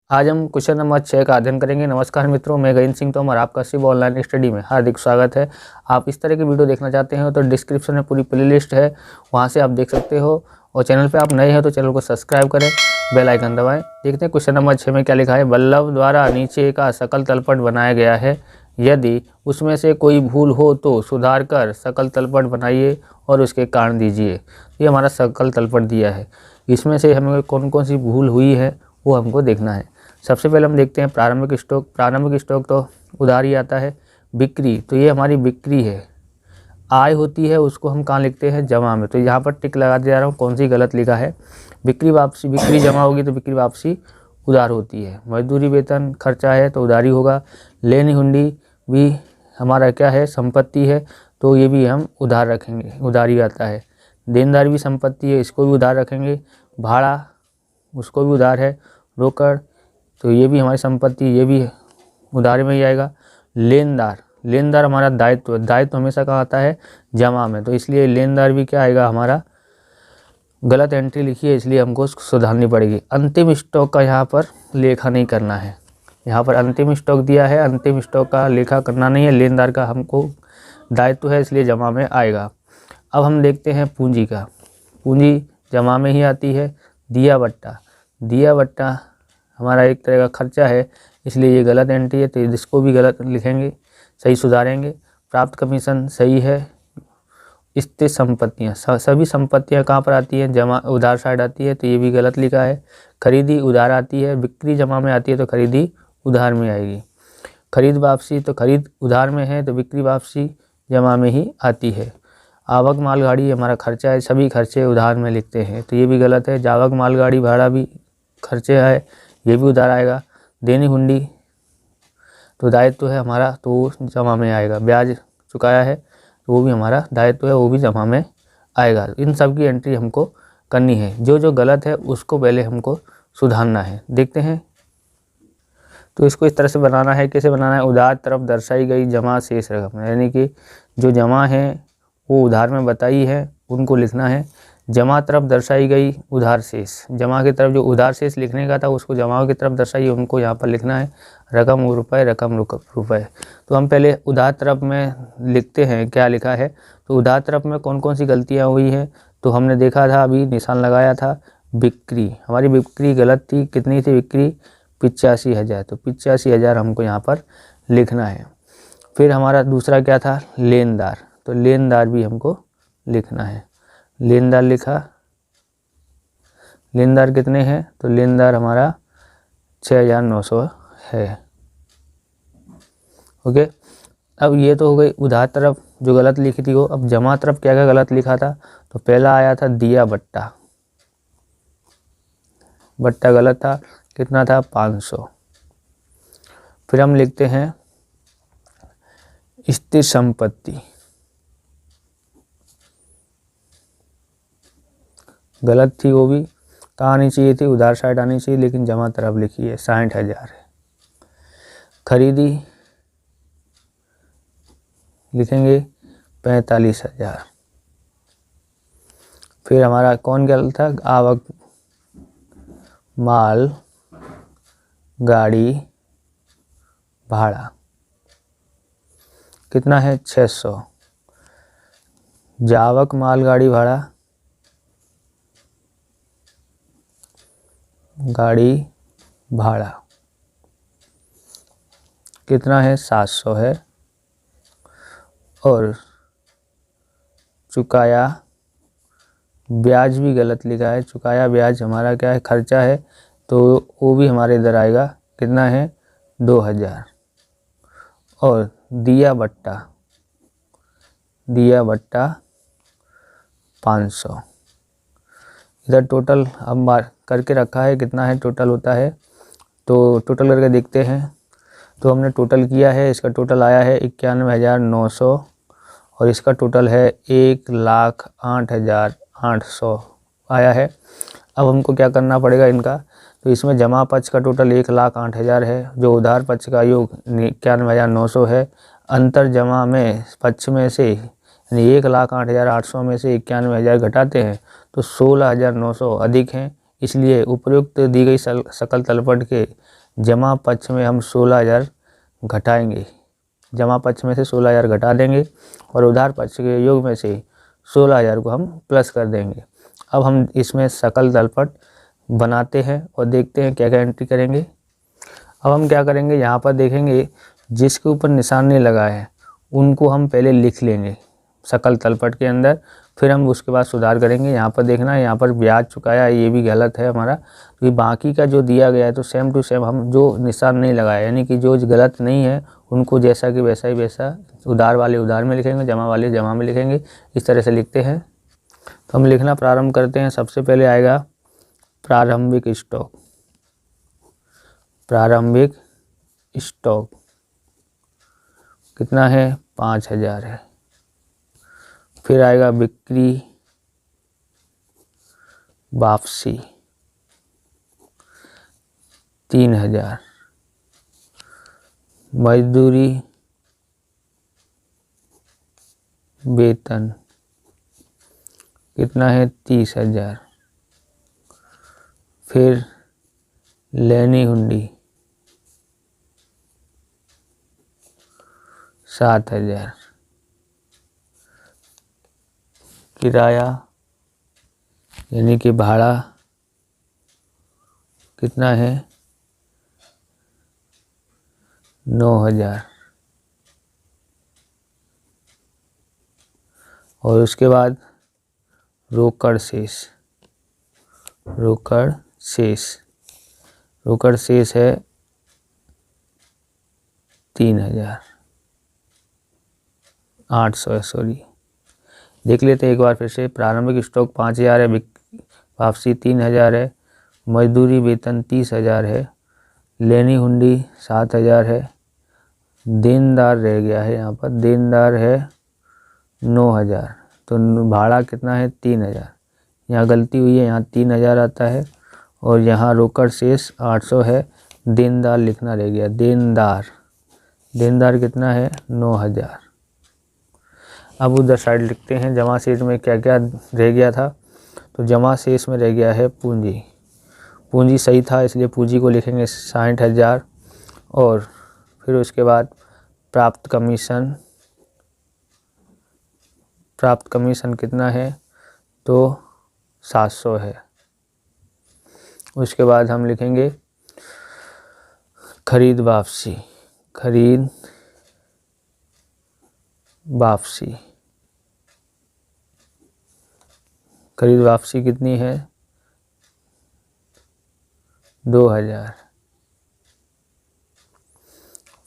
आज हम question number 6 का अध्ययन करेंगे। नमस्कार मित्रों, मैं गगन सिंह तोमर आपका शिव ऑनलाइन स्टडी में हार्दिक स्वागत है। आप इस तरह की वीडियो देखना चाहते हैं तो डिस्क्रिप्शन में पूरी प्लेलिस्ट है, वहां से आप देख सकते हो। और चैनल पे आप नए हैं तो चैनल को सब्सक्राइब करें, बेल आइकन दबाएं। देखते हैं क्वेश्चन नंबर 6 में क्या लिखा है। बल्लभ द्वारा नीचे का सकल तलपट बनाया गया है, यदि उसमें से कोई भूल हो तो सुधार कर सकल तलपट बनाइए और उसके कारण दीजिए। ये हमारा सकल तलपट दिया है, इसमें से हमें कौन कौन सी भूल हुई है वो हमको देखना है। सबसे पहले हम देखते हैं प्रारंभिक स्टॉक। प्रारंभिक स्टॉक तो उधार ही आता है। बिक्री, तो ये हमारी बिक्री है। आय होती है, उसको हम कहाँ लिखते हैं, जमा में। तो यहाँ पर टिक लगा दे रहा हूँ, कौन सी गलत लिखा है। बिक्री वापसी, बिक्री जमा होगी तो बिक्री वापसी उधार होती है। मजदूरी वेतन खर्चा है तो उधारी होगा। लेनी हुंडी भी हमारा क्या है, संपत्ति है, तो ये भी हम उधार रखेंगे, उधारी आता है। देनदार भी संपत्ति है, इसको भी उधार रखेंगे। भाड़ा, उसको भी उधार है। रोकड़, तो ये भी हमारी संपत्ति, ये भी उधार में ही आएगा। लेनदार, लेनदार हमारा दायित्व है। दायित्व हमेशा कहाँ आता है, जमा में, तो इसलिए लेनदार भी क्या आएगा हमारा, गलत एंट्री लिखी है, इसलिए हमको उसको सुधारनी पड़ेगी। अंतिम स्टॉक का यहाँ पर लेखा नहीं करना है। यहाँ पर अंतिम स्टॉक दिया है, अंतिम स्टॉक का लेखा करना नहीं है। लेनदार का हमको दायित्व है, इसलिए जमा में आएगा। अब हम देखते हैं पूंजी का। पूंजी जमा में ही आती है। दिया बट्टा, दिया बट्टा हमारा एक तरह का खर्चा है, इसलिए ये गलत एंट्री है, तो इसको भी गलत लिखेंगे, सही सुधारेंगे। प्राप्त कमीशन सही है। स्थिर संपत्तियाँ, सभी संपत्तियाँ कहाँ पर आती हैं, जमा उधार साइड आती है, तो ये भी गलत लिखा है। खरीदी उधार आती है। बिक्री जमा में आती है तो खरीदी उधार में आएगी। खरीद वापसी, तो खरीद उधार में है तो बिक्री वापसी जमा में ही आती है। आवक मालगाड़ी हमारा खर्चा है, सभी खर्चे उधार में लिखते हैं, तो ये भी गलत है। जावक मालगाड़ी भाड़ा भी खर्चे है, ये भी उधार आएगा। देनी हुंडी तो दायित्व है हमारा, तो वो जमा में आएगा। ब्याज चुकाया है तो वो भी हमारा दायित्व है, वो भी जमा में आएगा। इन सब की एंट्री हमको करनी है। जो जो गलत है उसको पहले हमको सुधारना है। देखते हैं, तो इसको इस तरह से बनाना है। कैसे बनाना है, उधार तरफ दर्शाई गई जमा शेष रकम, यानी कि जो जमा है वो उधार में बताई है, उनको लिखना है। जमा तरफ दर्शाई गई उधार शेष, जमा की तरफ जो उधार शेष लिखने का था उसको जमा की तरफ दर्शाइए, उनको यहाँ पर लिखना है। रकम रुपए, रकम रुपए। तो हम पहले उधार तरफ में लिखते हैं क्या लिखा है। तो उधार तरफ में कौन कौन सी गलतियाँ हुई हैं, तो हमने देखा था, अभी निशान लगाया था। बिक्री, हमारी बिक्री गलत थी। कितनी थी बिक्री, 85,000, तो 85,000 हमको यहाँ पर लिखना है। फिर हमारा दूसरा क्या था, लेनदार, तो लेनदार भी हमको लिखना है। लेनदार लिखा। लेनदार कितने हैं, तो लेनदार हमारा 6,900 है। ओके, अब ये तो हो गई उधार तरफ जो गलत लिखी थी वो। अब जमा तरफ क्या क्या गलत लिखा था, तो पहला आया था दिया बट्टा, बट्टा गलत था। कितना था, 500। फिर हम लिखते हैं स्थिर संपत्ति, गलत थी, वो भी कहाँ आनी चाहिए थी, उधार साइड आनी चाहिए, लेकिन जमा तरफ लिखी है। 60,000 है। खरीदी लिखेंगे 45,000। फिर हमारा कौन गलत था, आवक माल गाड़ी भाड़ा, कितना है, 600। जावक माल गाड़ी भाड़ा, गाड़ी भाड़ा कितना है, 700 है। और चुकाया ब्याज भी गलत लिखा है। चुकाया ब्याज हमारा क्या है, खर्चा है, तो वो भी हमारे इधर आएगा। कितना है, 2,000। और दिया बट्टा, दिया बट्टा 500। इधर टोटल हम बार करके रखा है, कितना है टोटल होता है, तो टोटल करके देखते हैं। तो हमने टोटल किया है, इसका टोटल आया है 91,900 और इसका टोटल है 1,08,800 आया है। अब हमको क्या करना पड़ेगा इनका, तो इसमें जमा पक्ष का टोटल 1,08,000 है, जो उधार पक्ष का योग 91,900 है। अंतर जमा में पक्ष में से यानी 1,08,800 में से 91,000 घटाते हैं तो 16,900 अधिक हैं, इसलिए उपयुक्त दी गई सकल तलपट के जमा पक्ष में हम 16,000 घटाएंगे। जमा पक्ष में से 16,000 घटा देंगे और उधार पक्ष के योग में से 16,000 को हम प्लस कर देंगे। अब हम इसमें सकल तलपट बनाते हैं और देखते हैं क्या क्या एंट्री करेंगे। अब हम क्या करेंगे, यहाँ पर देखेंगे जिसके ऊपर निशान नहीं लगा है उनको हम पहले लिख लेंगे सकल तलपट के अंदर, फिर हम उसके बाद सुधार करेंगे। यहाँ पर देखना है, यहाँ पर ब्याज चुकाया है, ये भी गलत है हमारा, क्योंकि बाकी का जो दिया गया है तो सेम टू सेम हम जो निशान नहीं लगाया यानी कि जो गलत नहीं है उनको जैसा कि वैसा ही वैसा उधार वाले उधार में लिखेंगे, जमा वाले जमा में लिखेंगे। इस तरह से लिखते हैं। तो हम लिखना प्रारंभ करते हैं। सबसे पहले आएगा प्रारंभिक स्टॉक। प्रारंभिक स्टॉक कितना है, 5,000 है। फिर आएगा बिक्री वापसी 3,000। मजदूरी वेतन कितना है, 30,000। फिर लेनी हुंडी 7,000। किराया यानी कि भाड़ा कितना है, 9,000। और उसके बाद रोकड़ शेष। रोकड़ शेष है 3,800 सॉरी, देख लेते हैं एक बार फिर से। प्रारंभिक स्टॉक 5,000 है, वापसी 3,000 है, मजदूरी वेतन 30,000 है, लेनी हुंडी 7,000 है, देनदार रह गया है, यहाँ पर देनदार है 9,000। तो भाड़ा कितना है, 3,000। यहाँ गलती हुई है, यहाँ 3,000 आता है और यहाँ रोकड़ शेष 800 है। देनदार लिखना रह गया, देनदार कितना है, 9,000। अब उधर साइड लिखते हैं जमा शेष में क्या क्या रह गया था। तो जमा शेष में रह गया है पूंजी सही था इसलिए पूंजी को लिखेंगे 60,000। और फिर उसके बाद प्राप्त कमीशन कितना है, तो 700 है। उसके बाद हम लिखेंगे खरीद वापसी कितनी है, 2,000।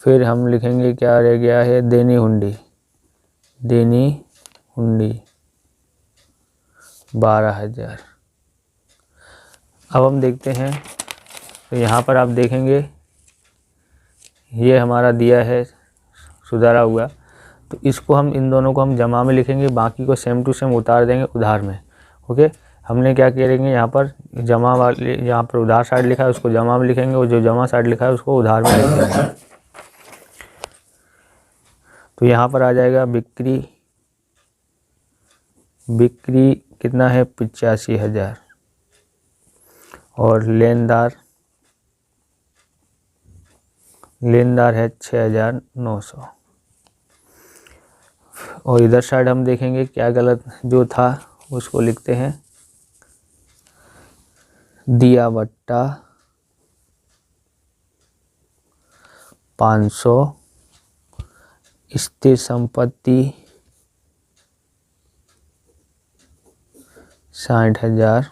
फिर हम लिखेंगे क्या रह गया है, देनी हुंडी 12,000। अब हम देखते हैं, तो यहाँ पर आप देखेंगे ये हमारा दिया है सुधारा हुआ, तो इसको हम इन दोनों को हम जमा में लिखेंगे, बाकी को सेम टू सेम उतार देंगे उधार में। ओके, हमने क्या करेंगे, यहाँ पर जमा वाले, यहाँ पर उधार साइड लिखा है उसको जमा में लिखेंगे और जो जमा साइड लिखा है उसको उधार में लिखेंगे। तो यहाँ पर आ जाएगा बिक्री कितना है, 85,000। और लेनदार है 6,900। और इधर साइड हम देखेंगे क्या गलत जो था उसको लिखते हैं। दिया बट्टा 500, स्थिर संपत्ति 60,000,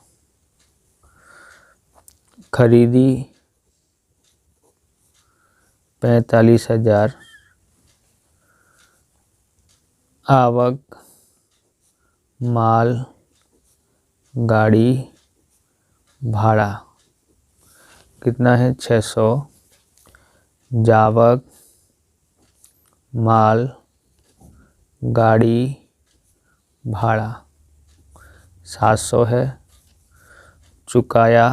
खरीदी 45,000, आवक माल गाड़ी भाड़ा कितना है, 600, जावक माल गाड़ी भाड़ा 700 है, चुकाया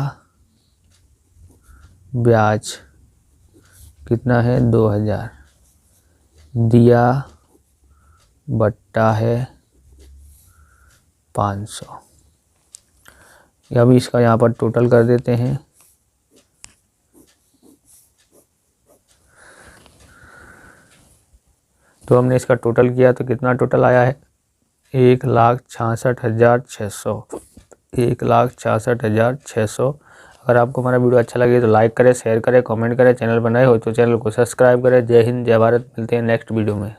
ब्याज कितना है, 2,000, दिया बट्टा है 500। अभी इसका यहाँ पर टोटल कर देते हैं। तो हमने इसका टोटल किया तो कितना टोटल आया है, 1,66,600, 1,66,600। अगर आपको हमारा वीडियो अच्छा लगे तो लाइक करें, शेयर करें, कमेंट करें। चैनल बनाए हो तो चैनल को सब्सक्राइब करें। जय हिंद, जय भारत। मिलते हैं नेक्स्ट वीडियो में।